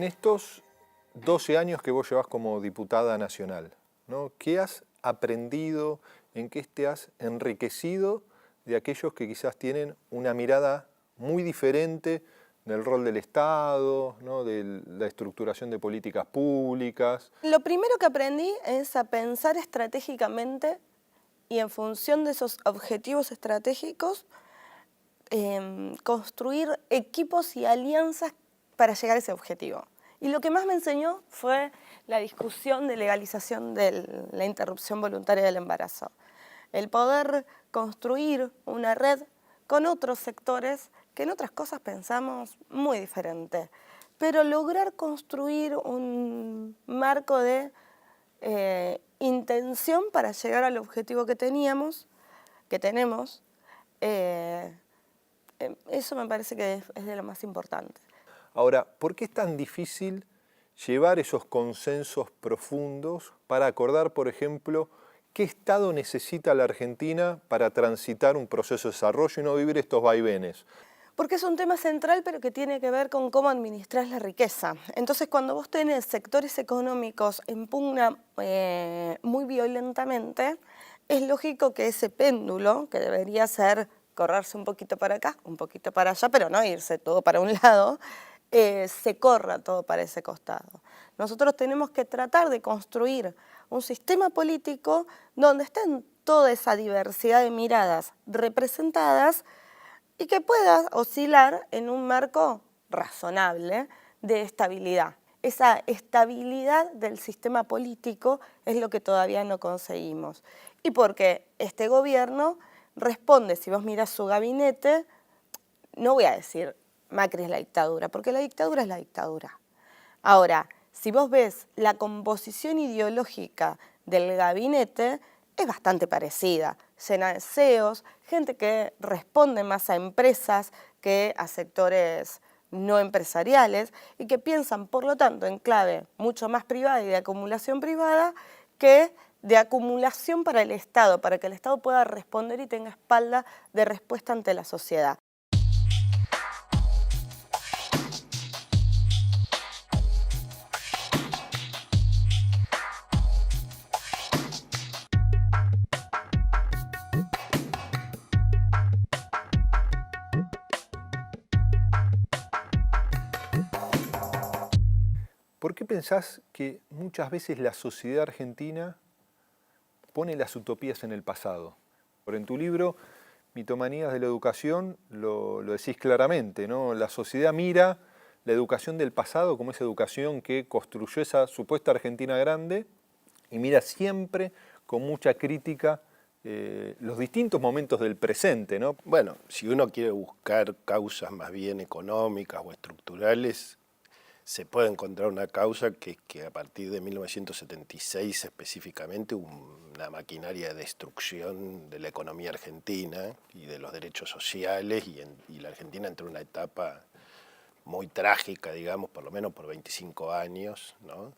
estos 12 años que vos llevas como diputada nacional, ¿no? ¿Qué has aprendido, en qué te has enriquecido de aquellos que quizás tienen una mirada muy diferente del rol del Estado, ¿no? De la estructuración de políticas públicas? Lo primero que aprendí es a pensar estratégicamente y en función de esos objetivos estratégicos, construir equipos y alianzas para llegar a ese objetivo. Y lo que más me enseñó fue la discusión de legalización de la interrupción voluntaria del embarazo. El poder construir una red con otros sectores que en otras cosas pensamos muy diferente, pero lograr construir un marco de intención para llegar al objetivo que tenemos, eso me parece que es de lo más importante. Ahora, ¿por qué es tan difícil llevar esos consensos profundos para acordar, por ejemplo, qué Estado necesita la Argentina para transitar un proceso de desarrollo y no vivir estos vaivenes? Porque es un tema central, pero que tiene que ver con cómo administrar la riqueza. Entonces, cuando vos tenés sectores económicos en pugna muy violentamente, es lógico que ese péndulo, que debería ser correrse un poquito para acá, un poquito para allá, pero no irse todo para un lado, se corra todo para ese costado. Nosotros tenemos que tratar de construir un sistema político donde estén toda esa diversidad de miradas representadas y que pueda oscilar en un marco razonable de estabilidad. Esa estabilidad del sistema político es lo que todavía no conseguimos. Y porque este gobierno responde, si vos mirás su gabinete, no voy a decir Macri es la dictadura, porque la dictadura es la dictadura. Ahora, si vos ves la composición ideológica del gabinete, es bastante parecida, llena de CEOs, gente que responde más a empresas que a sectores no empresariales y que piensan, por lo tanto, en clave mucho más privada y de acumulación privada que de acumulación para el Estado, para que el Estado pueda responder y tenga espalda de respuesta ante la sociedad. ¿Por qué pensás que muchas veces la sociedad argentina pone las utopías en el pasado? En tu libro, Mitomanías de la Educación, lo decís claramente, ¿no? La sociedad mira la educación del pasado como esa educación que construyó esa supuesta Argentina grande y mira siempre con mucha crítica los distintos momentos del presente, ¿no? Bueno, si uno quiere buscar causas más bien económicas o estructurales, se puede encontrar una causa que es que a partir de 1976 específicamente hubo una maquinaria de destrucción de la economía argentina y de los derechos sociales y la Argentina entró en una etapa muy trágica, digamos, por lo menos por 25 años, ¿no?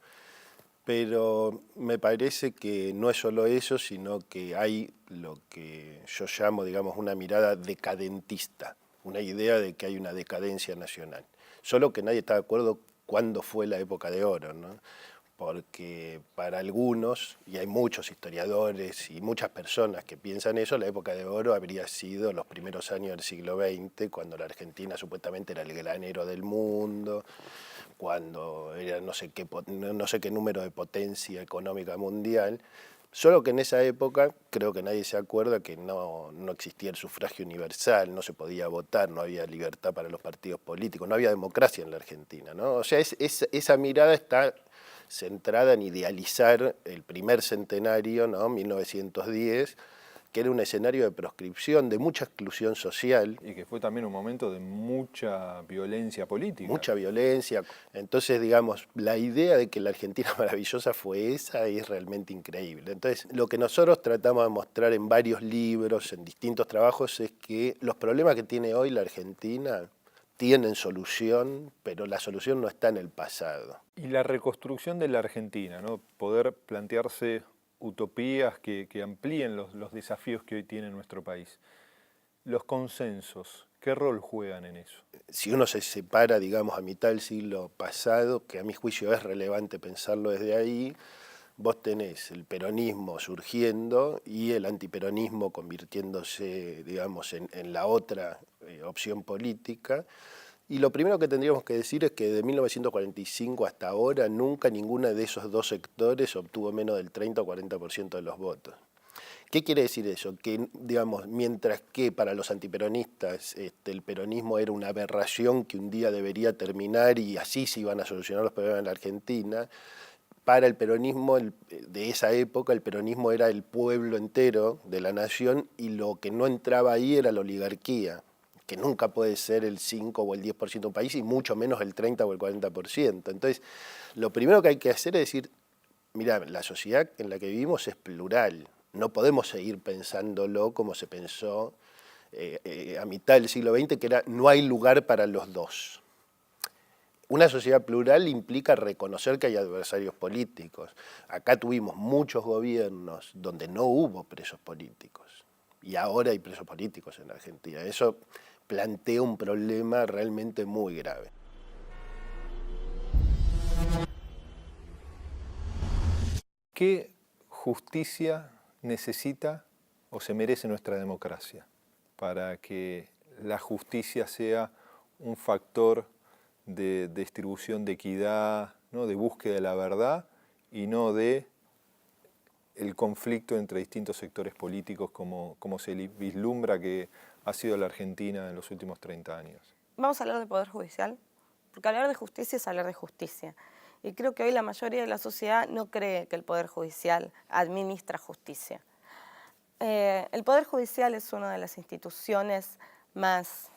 Pero me parece que no es solo eso, sino que hay lo que yo llamo, digamos, una mirada decadentista, una idea de que hay una decadencia nacional. Solo que nadie está de acuerdo cuándo fue la época de oro, ¿no? Porque para algunos, y hay muchos historiadores y muchas personas que piensan eso, la época de oro habría sido los primeros años del siglo XX, cuando la Argentina supuestamente era el granero del mundo, cuando era no sé qué número de potencia económica mundial, solo que en esa época creo que nadie se acuerda que no existía el sufragio universal, no se podía votar, no había libertad para los partidos políticos, no había democracia en la Argentina, ¿no? O sea, esa mirada está centrada en idealizar el primer centenario, ¿no? 1910, que era un escenario de proscripción, de mucha exclusión social. Y que fue también un momento de mucha violencia política. Mucha violencia. Entonces, digamos, la idea de que la Argentina maravillosa fue esa es realmente increíble. Entonces, lo que nosotros tratamos de mostrar en varios libros, en distintos trabajos, es que los problemas que tiene hoy la Argentina tienen solución, pero la solución no está en el pasado. Y la reconstrucción de la Argentina, ¿no? Poder plantearse utopías que amplíen los desafíos que hoy tiene nuestro país. Los consensos, ¿Qué rol juegan en eso? Si uno se separa, digamos, a mitad del siglo pasado, que a mi juicio es relevante pensarlo desde ahí, vos tenés el peronismo surgiendo y el antiperonismo convirtiéndose, digamos, en la otra opción política. Y lo primero que tendríamos que decir es que de 1945 hasta ahora nunca ninguno de esos dos sectores obtuvo menos del 30 o 40% de los votos. ¿Qué quiere decir eso? Que, digamos, mientras que para los antiperonistas el peronismo era una aberración que un día debería terminar y así se iban a solucionar los problemas en la Argentina, para el peronismo de esa época, el peronismo era el pueblo entero de la nación y lo que no entraba ahí era la oligarquía, que nunca puede ser el 5 o el 10% de un país y mucho menos el 30 o el 40%. Entonces, lo primero que hay que hacer es decir, mira, la sociedad en la que vivimos es plural. No podemos seguir pensándolo como se pensó a mitad del siglo XX, que era no hay lugar para los dos. Una sociedad plural implica reconocer que hay adversarios políticos. Acá tuvimos muchos gobiernos donde no hubo presos políticos y ahora hay presos políticos en Argentina. Eso plantea un problema realmente muy grave. ¿Qué justicia necesita o se merece nuestra democracia para que la justicia sea un factor de distribución de equidad, ¿no? De búsqueda de la verdad y no de el conflicto entre distintos sectores políticos como se vislumbra que ha sido la Argentina en los últimos 30 años? Vamos a hablar del Poder Judicial, porque hablar de justicia es hablar de justicia. Y creo que hoy la mayoría de la sociedad no cree que el Poder Judicial administra justicia. El Poder Judicial es una de las instituciones más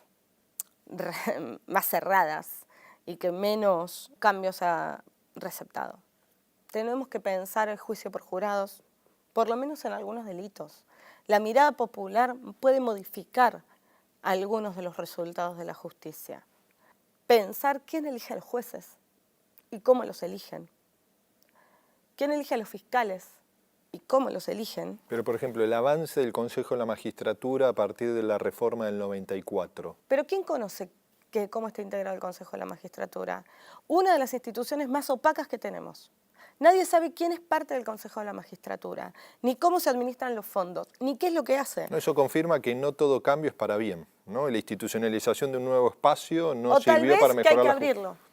cerradas y que menos cambios ha receptado. Tenemos que pensar el juicio por jurados, por lo menos en algunos delitos. La mirada popular puede modificar algunos de los resultados de la justicia. Pensar quién elige a los jueces y cómo los eligen. ¿Quién elige a los fiscales y cómo los eligen? Pero, por ejemplo, el avance del Consejo de la Magistratura a partir de la reforma del 94. ¿Pero quién conoce cómo está integrado el Consejo de la Magistratura? Una de las instituciones más opacas que tenemos. Nadie sabe quién es parte del Consejo de la Magistratura, ni cómo se administran los fondos, ni qué es lo que hace. No, eso confirma que no todo cambio es para bien, ¿no? La institucionalización de un nuevo espacio no sirvió para mejorar la justicia. O tal vez que hay que abrirlo.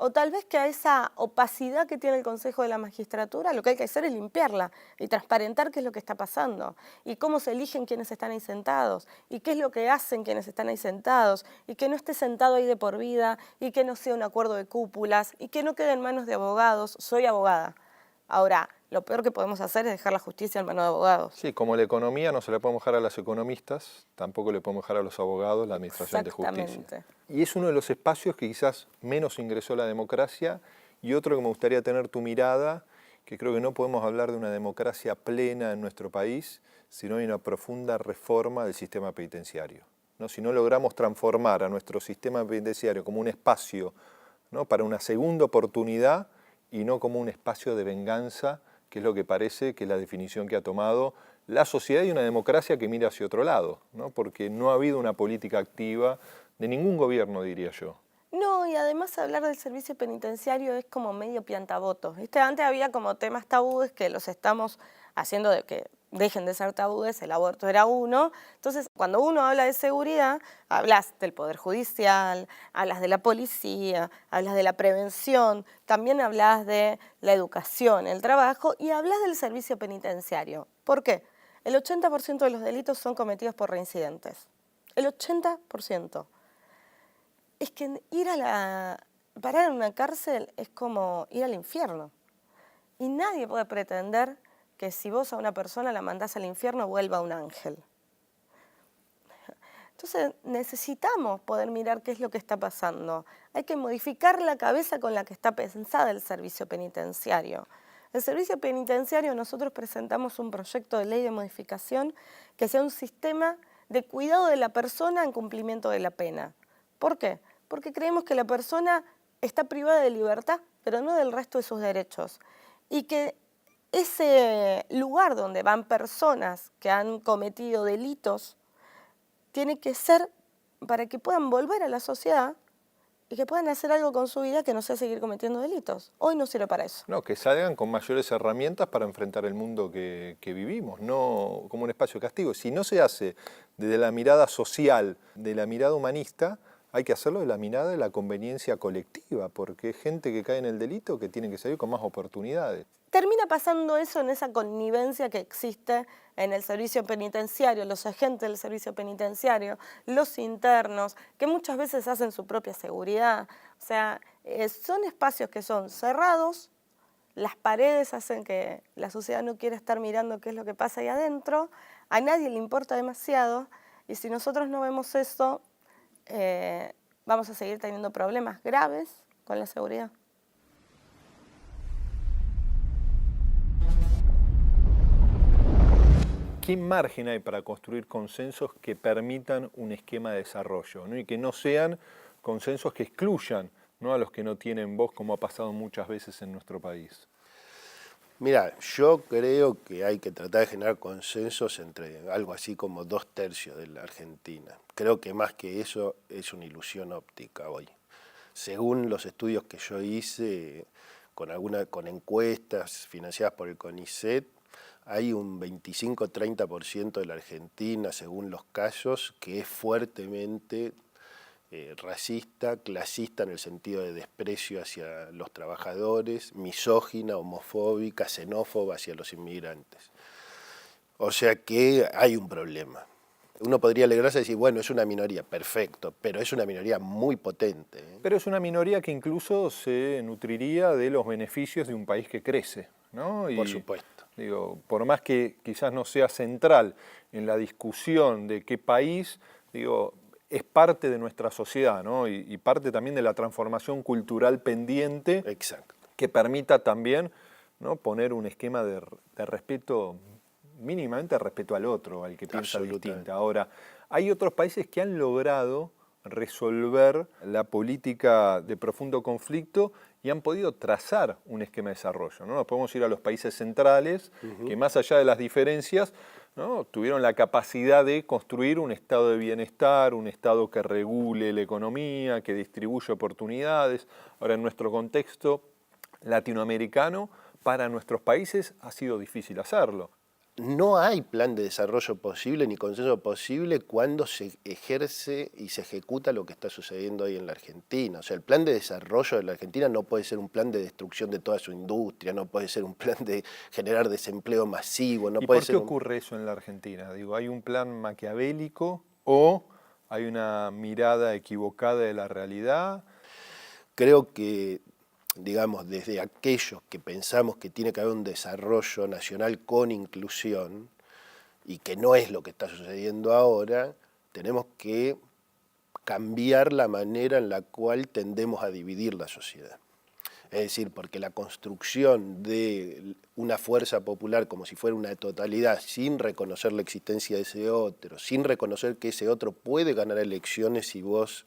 O tal vez que a esa opacidad que tiene el Consejo de la Magistratura lo que hay que hacer es limpiarla y transparentar qué es lo que está pasando y cómo se eligen quienes están ahí sentados y qué es lo que hacen quienes están ahí sentados y que no esté sentado ahí de por vida y que no sea un acuerdo de cúpulas y que no quede en manos de abogados. Soy abogada. Ahora, lo peor que podemos hacer es dejar la justicia en manos de abogados. Sí, como la economía no se la podemos dejar a los economistas, tampoco le podemos dejar a los abogados la administración de justicia. Y es uno de los espacios que quizás menos ingresó la democracia y otro que me gustaría tener tu mirada, que creo que no podemos hablar de una democracia plena en nuestro país, sino de una profunda reforma del sistema penitenciario, ¿no? Si no logramos transformar a nuestro sistema penitenciario como un espacio, ¿no?, para una segunda oportunidad y no como un espacio de venganza, que es lo que parece que es la definición que ha tomado la sociedad y una democracia que mira hacia otro lado, ¿no? Porque no ha habido una política activa de ningún gobierno, diría yo. No, y además hablar del servicio penitenciario es como medio piantabotos, ¿viste? Antes había como temas tabúes que los estamos haciendo de que dejen de ser tabúes, el aborto era uno. Entonces, cuando uno habla de seguridad, hablas del Poder Judicial, hablas de la policía, hablas de la prevención, también hablas de la educación, el trabajo y hablas del servicio penitenciario. ¿Por qué? El 80% de los delitos son cometidos por reincidentes. El 80%. Es que parar en una cárcel es como ir al infierno. Y nadie puede pretender que si vos a una persona la mandás al infierno vuelva un ángel. Entonces necesitamos poder mirar qué es lo que está pasando. Hay que modificar la cabeza con la que está pensada el servicio penitenciario. El servicio penitenciario, nosotros presentamos un proyecto de ley de modificación que sea un sistema de cuidado de la persona en cumplimiento de la pena. ¿Por qué? Porque creemos que la persona está privada de libertad, pero no del resto de sus derechos. Y que ese lugar donde van personas que han cometido delitos tiene que ser para que puedan volver a la sociedad y que puedan hacer algo con su vida que no sea seguir cometiendo delitos. Hoy no sirve para eso. No, que salgan con mayores herramientas para enfrentar el mundo que vivimos, no como un espacio de castigo. Si no se hace desde la mirada social, de la mirada humanista, hay que hacerlo de la mirada de la conveniencia colectiva, porque hay gente que cae en el delito que tiene que salir con más oportunidades. Termina pasando eso en esa connivencia que existe en el servicio penitenciario, los agentes del servicio penitenciario, los internos, que muchas veces hacen su propia seguridad. O sea, son espacios que son cerrados, las paredes hacen que la sociedad no quiera estar mirando qué es lo que pasa ahí adentro, a nadie le importa demasiado, y si nosotros no vemos eso, vamos a seguir teniendo problemas graves con la seguridad. ¿Qué margen hay para construir consensos que permitan un esquema de desarrollo, ¿no? Y que no sean consensos que excluyan, ¿no?, a los que no tienen voz, como ha pasado muchas veces en nuestro país? Mira, yo creo que hay que tratar de generar consensos entre algo así como 2/3 de la Argentina. Creo que más que eso es una ilusión óptica hoy. Según los estudios que yo hice con encuestas financiadas por el CONICET, hay un 25-30% de la Argentina, según los casos, que es fuertemente racista, clasista en el sentido de desprecio hacia los trabajadores, misógina, homofóbica, xenófoba hacia los inmigrantes. O sea que hay un problema. Uno podría alegrarse y decir, bueno, es una minoría, perfecto, pero es una minoría muy potente, ¿eh? Pero es una minoría que incluso se nutriría de los beneficios de un país que crece, ¿no? Por supuesto. Digo, por más que quizás no sea central en la discusión de qué país, digo, es parte de nuestra sociedad, ¿no? Y parte también de la transformación cultural pendiente. Exacto. Que permita también, ¿no?, poner un esquema de respeto, mínimamente respeto al otro, al que piensa distinto. Ahora, hay otros países que han logrado resolver la política de profundo conflicto y han podido trazar un esquema de desarrollo, ¿no? Nos podemos ir a los países centrales, que más allá de las diferencias, ¿no?, tuvieron la capacidad de construir un estado de bienestar, un estado que regule la economía, que distribuye oportunidades. Ahora, en nuestro contexto latinoamericano, para nuestros países ha sido difícil hacerlo. No hay plan de desarrollo posible ni consenso posible cuando se ejerce y se ejecuta lo que está sucediendo hoy en la Argentina. O sea, el plan de desarrollo de la Argentina no puede ser un plan de destrucción de toda su industria, no puede ser un plan de generar desempleo masivo. No ¿Y puede por qué ser ocurre eso en la Argentina? Digo, ¿hay un plan maquiavélico o hay una mirada equivocada de la realidad? Creo que, digamos, desde aquellos que pensamos que tiene que haber un desarrollo nacional con inclusión, y que no es lo que está sucediendo ahora, tenemos que cambiar la manera en la cual tendemos a dividir la sociedad. Es decir, porque la construcción de una fuerza popular como si fuera una totalidad, sin reconocer la existencia de ese otro, sin reconocer que ese otro puede ganar elecciones si vos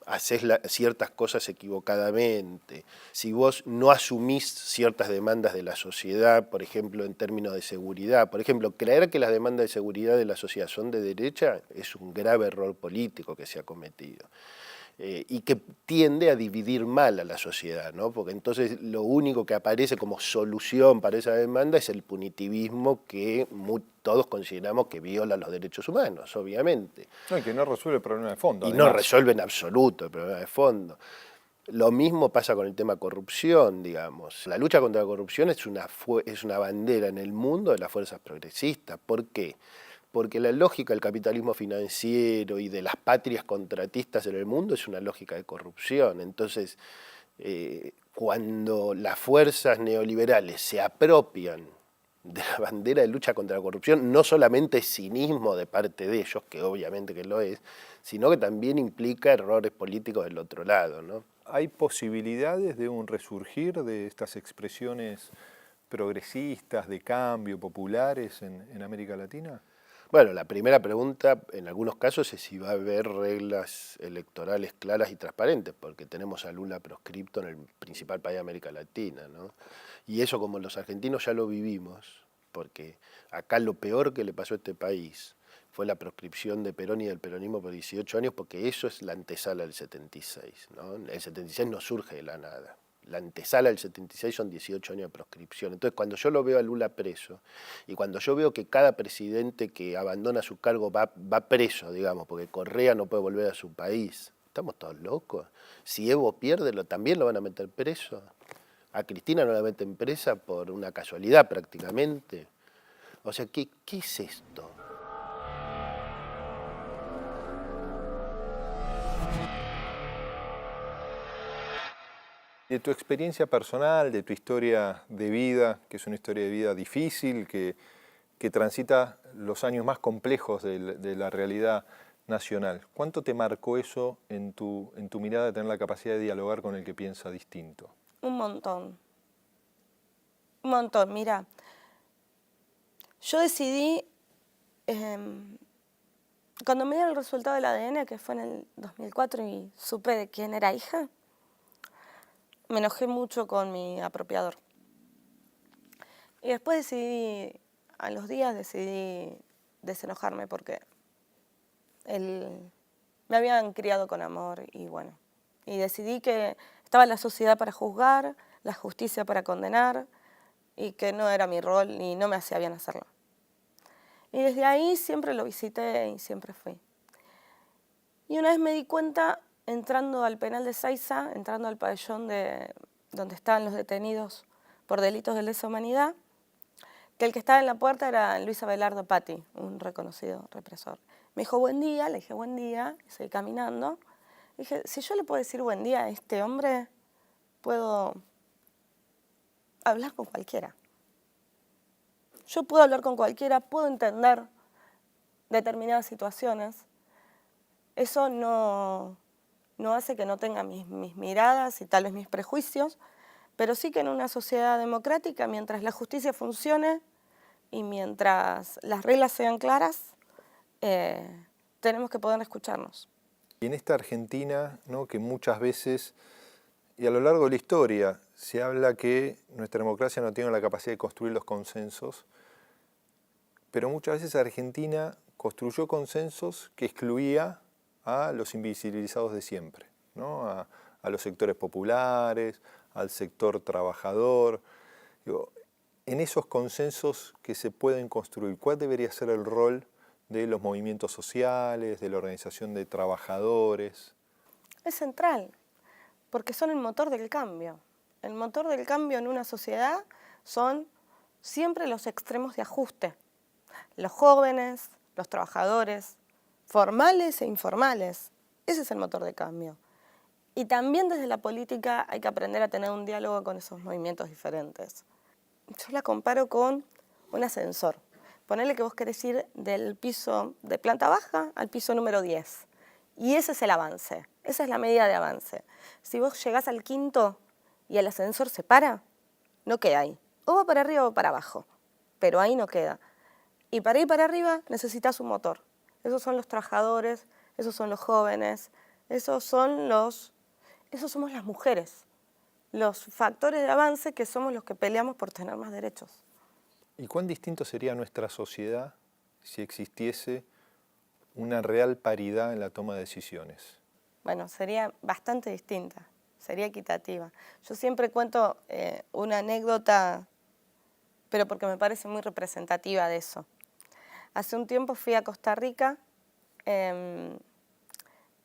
haces ciertas cosas equivocadamente, si vos no asumís ciertas demandas de la sociedad, por ejemplo, en términos de seguridad. Por ejemplo, creer que las demandas de seguridad de la sociedad son de derecha es un grave error político que se ha cometido. Y que tiende a dividir mal a la sociedad, ¿no? Porque entonces lo único que aparece como solución para esa demanda es el punitivismo que todos consideramos que viola los derechos humanos, obviamente. No, y que no resuelve el problema de fondo. Y además. no resuelve en absoluto el problema de fondo. Lo mismo pasa con el tema corrupción, digamos. La lucha contra la corrupción es una bandera en el mundo de las fuerzas progresistas. ¿Por qué? Porque la lógica del capitalismo financiero y de las patrias contratistas en el mundo es una lógica de corrupción. Entonces, cuando las fuerzas neoliberales se apropian de la bandera de lucha contra la corrupción, no solamente es cinismo de parte de ellos, que obviamente que lo es, sino que también implica errores políticos del otro lado, ¿no? ¿Hay posibilidades de un resurgir de estas expresiones progresistas, de cambio, populares en América Latina? Bueno, la primera pregunta en algunos casos es si va a haber reglas electorales claras y transparentes, porque tenemos a Lula proscripto en el principal país de América Latina, ¿no? Y eso, como los argentinos ya lo vivimos, porque acá lo peor que le pasó a este país fue la proscripción de Perón y del peronismo por 18 años, porque eso es la antesala del 76, ¿no? El 76 no surge de la nada. La antesala del 76 son 18 años de proscripción. Entonces, cuando yo lo veo a Lula preso, y cuando yo veo que cada presidente que abandona su cargo va preso, digamos, porque Correa no puede volver a su país, estamos todos locos. Si Evo pierde, también lo van a meter preso. A Cristina no la meten presa por una casualidad prácticamente. O sea, ¿qué es esto? De tu experiencia personal, de tu historia de vida, que es una historia de vida difícil, que transita los años más complejos de la realidad nacional, ¿cuánto te marcó eso en tu mirada de tener la capacidad de dialogar con el que piensa distinto? Un montón. Un montón. Mira, yo decidí, cuando me dieron el resultado del ADN, que fue en el 2004, y supe de quién era hija, me enojé mucho con mi apropiador. Y después a los días decidí desenojarme porque me habían criado con amor y bueno. Y decidí que estaba la sociedad para juzgar, la justicia para condenar y que no era mi rol y no me hacía bien hacerlo. Y desde ahí siempre lo visité y siempre fui. Y una vez me di cuenta, entrando al penal de Ezeiza, entrando al pabellón donde estaban los detenidos por delitos de lesa humanidad, que el que estaba en la puerta era Luis Abelardo Patti, un reconocido represor. Me dijo buen día, le dije buen día, y seguí caminando. Dije, si yo le puedo decir buen día a este hombre, puedo hablar con cualquiera. Yo puedo hablar con cualquiera, puedo entender determinadas situaciones. Eso no hace que no tenga mis miradas y tal vez mis prejuicios, pero sí que en una sociedad democrática, mientras la justicia funcione y mientras las reglas sean claras, tenemos que poder escucharnos. Y en esta Argentina, ¿no?, que muchas veces, y a lo largo de la historia, se habla que nuestra democracia no tiene la capacidad de construir los consensos, pero muchas veces Argentina construyó consensos que excluía a los invisibilizados de siempre, ¿no? A los sectores populares, al sector trabajador. Digo, en esos consensos que se pueden construir, ¿cuál debería ser el rol de los movimientos sociales, de la organización de trabajadores? Es central, porque son el motor del cambio. El motor del cambio en una sociedad son siempre los extremos de ajuste. Los jóvenes, los trabajadores, formales e informales. Ese es el motor de cambio. Y también desde la política hay que aprender a tener un diálogo con esos movimientos diferentes. Yo la comparo con un ascensor. Ponele que vos querés ir del piso de planta baja al piso número 10. Y ese es el avance, esa es la medida de avance. Si vos llegás al quinto y el ascensor se para, no queda ahí. O va para arriba o para abajo, pero ahí no queda. Y para ir para arriba necesitas un motor. Esos son los trabajadores, esos son los jóvenes, esos somos las mujeres. Los factores de avance que somos los que peleamos por tener más derechos. ¿Y cuán distinto sería nuestra sociedad si existiese una real paridad en la toma de decisiones? Bueno, sería bastante distinta, sería equitativa. Yo siempre cuento una anécdota, pero porque me parece muy representativa de eso. Hace un tiempo fui a Costa Rica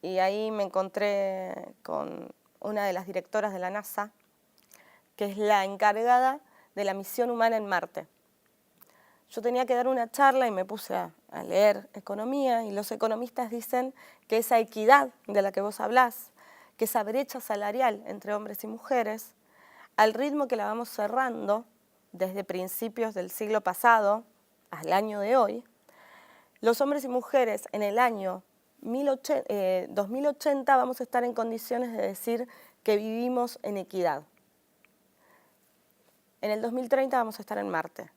y ahí me encontré con una de las directoras de la NASA, que es la encargada de la misión humana en Marte. Yo tenía que dar una charla y me puse a leer economía, y los economistas dicen que esa equidad de la que vos hablás, que esa brecha salarial entre hombres y mujeres, al ritmo que la vamos cerrando desde principios del siglo pasado al año de hoy, los hombres y mujeres en el año 2080 vamos a estar en condiciones de decir que vivimos en equidad. En el 2030 vamos a estar en Marte.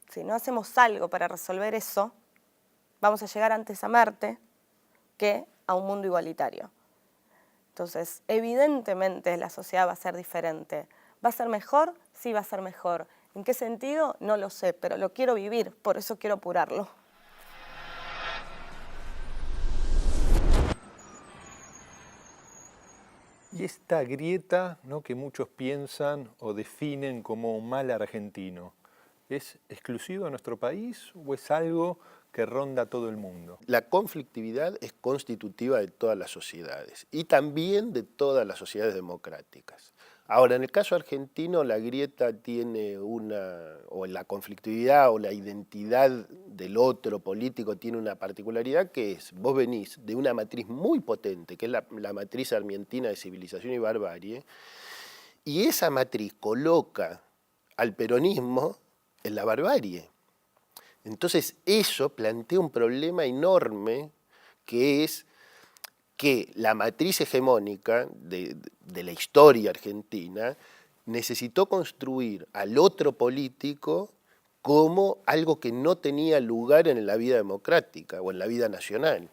Si no hacemos algo para resolver eso, vamos a llegar antes a Marte que a un mundo igualitario. Entonces, evidentemente la sociedad va a ser diferente. ¿Va a ser mejor? Sí, va a ser mejor. ¿En qué sentido? No lo sé, pero lo quiero vivir, por eso quiero apurarlo. Y esta grieta, ¿no?, que muchos piensan o definen como un mal argentino, ¿es exclusivo de nuestro país o es algo que ronda todo el mundo? La conflictividad es constitutiva de todas las sociedades y también de todas las sociedades democráticas. Ahora, en el caso argentino, la grieta tiene o la conflictividad o la identidad del otro político tiene una particularidad que es, vos venís de una matriz muy potente, que es la matriz argentina de civilización y barbarie, y esa matriz coloca al peronismo en la barbarie. Entonces eso plantea un problema enorme, que es que la matriz hegemónica de la historia argentina necesitó construir al otro político como algo que no tenía lugar en la vida democrática o en la vida nacional.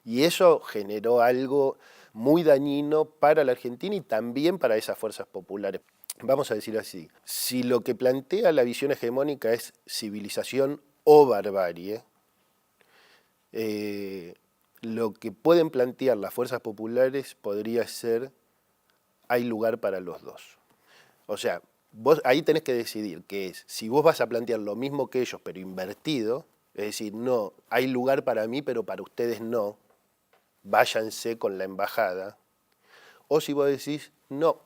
Y eso generó algo muy dañino para la Argentina y también para esas fuerzas populares. Vamos a decir así, si lo que plantea la visión hegemónica es civilización o barbarie, lo que pueden plantear las fuerzas populares podría ser, hay lugar para los dos. O sea, vos ahí tenés que decidir qué es, si vos vas a plantear lo mismo que ellos, pero invertido, es decir, no, hay lugar para mí, pero para ustedes no, váyanse con la embajada, o si vos decís, no,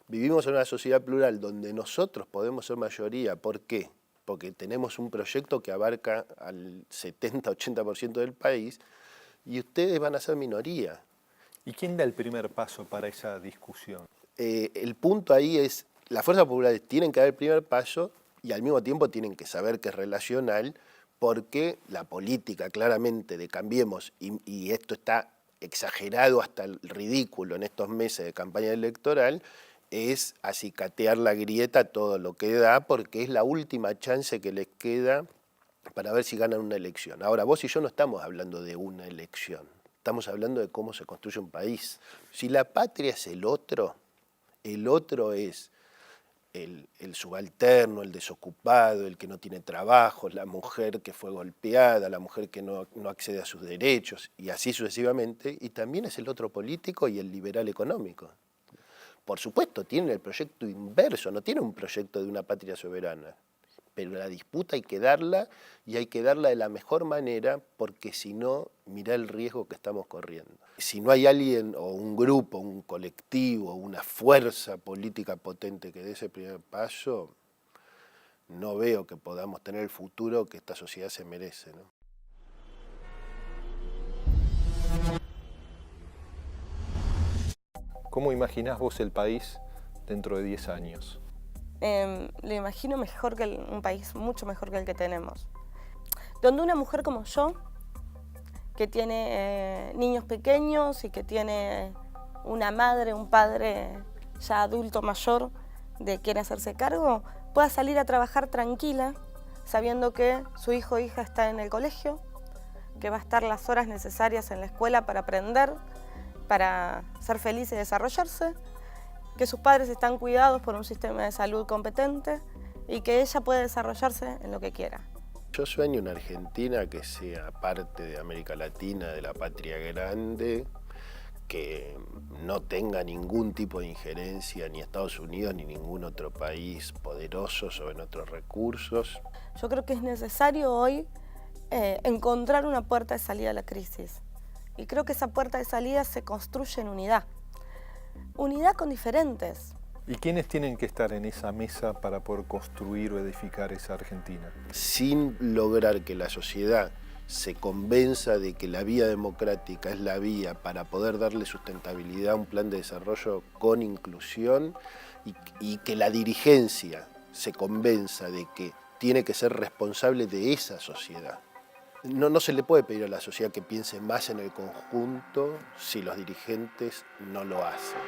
vivimos en una sociedad plural donde nosotros podemos ser mayoría, ¿por qué? Porque tenemos un proyecto que abarca al 70-80% del país, y ustedes van a ser minoría. ¿Y quién da el primer paso para esa discusión? El punto ahí es, las fuerzas populares tienen que dar el primer paso y al mismo tiempo tienen que saber que es relacional, porque la política claramente de Cambiemos, y esto está exagerado hasta el ridículo en estos meses de campaña electoral, es acicatear la grieta todo lo que da, porque es la última chance que les queda para ver si ganan una elección. Ahora, vos y yo no estamos hablando de una elección, estamos hablando de cómo se construye un país. Si la patria es el otro es el subalterno, el desocupado, el que no tiene trabajo, la mujer que fue golpeada, la mujer que no accede a sus derechos, y así sucesivamente, y también es el otro político y el liberal económico. Por supuesto, tienen el proyecto inverso, no tienen un proyecto de una patria soberana, pero la disputa hay que darla, y hay que darla de la mejor manera, porque si no, mirá el riesgo que estamos corriendo. Si no hay alguien o un grupo, un colectivo, una fuerza política potente que dé ese primer paso, no veo que podamos tener el futuro que esta sociedad se merece, ¿no? ¿Cómo imaginás vos el país dentro de 10 años? Lo imagino mejor que un país mucho mejor que el que tenemos. Donde una mujer como yo, que tiene niños pequeños y que tiene una madre, un padre ya adulto mayor de quien hacerse cargo, pueda salir a trabajar tranquila, sabiendo que su hijo o hija está en el colegio, que va a estar las horas necesarias en la escuela para aprender, para ser feliz y desarrollarse, que sus padres están cuidados por un sistema de salud competente y que ella puede desarrollarse en lo que quiera. Yo sueño una Argentina que sea parte de América Latina, de la patria grande, que no tenga ningún tipo de injerencia ni Estados Unidos ni ningún otro país poderoso sobre nuestros recursos. Yo creo que es necesario hoy encontrar una puerta de salida a la crisis. Y creo que esa puerta de salida se construye en unidad. Unidad con diferentes. ¿Y quiénes tienen que estar en esa mesa para poder construir o edificar esa Argentina? Sin lograr que la sociedad se convenza de que la vía democrática es la vía para poder darle sustentabilidad a un plan de desarrollo con inclusión, y que la dirigencia se convenza de que tiene que ser responsable de esa sociedad. No se le puede pedir a la sociedad que piense más en el conjunto si los dirigentes no lo hacen.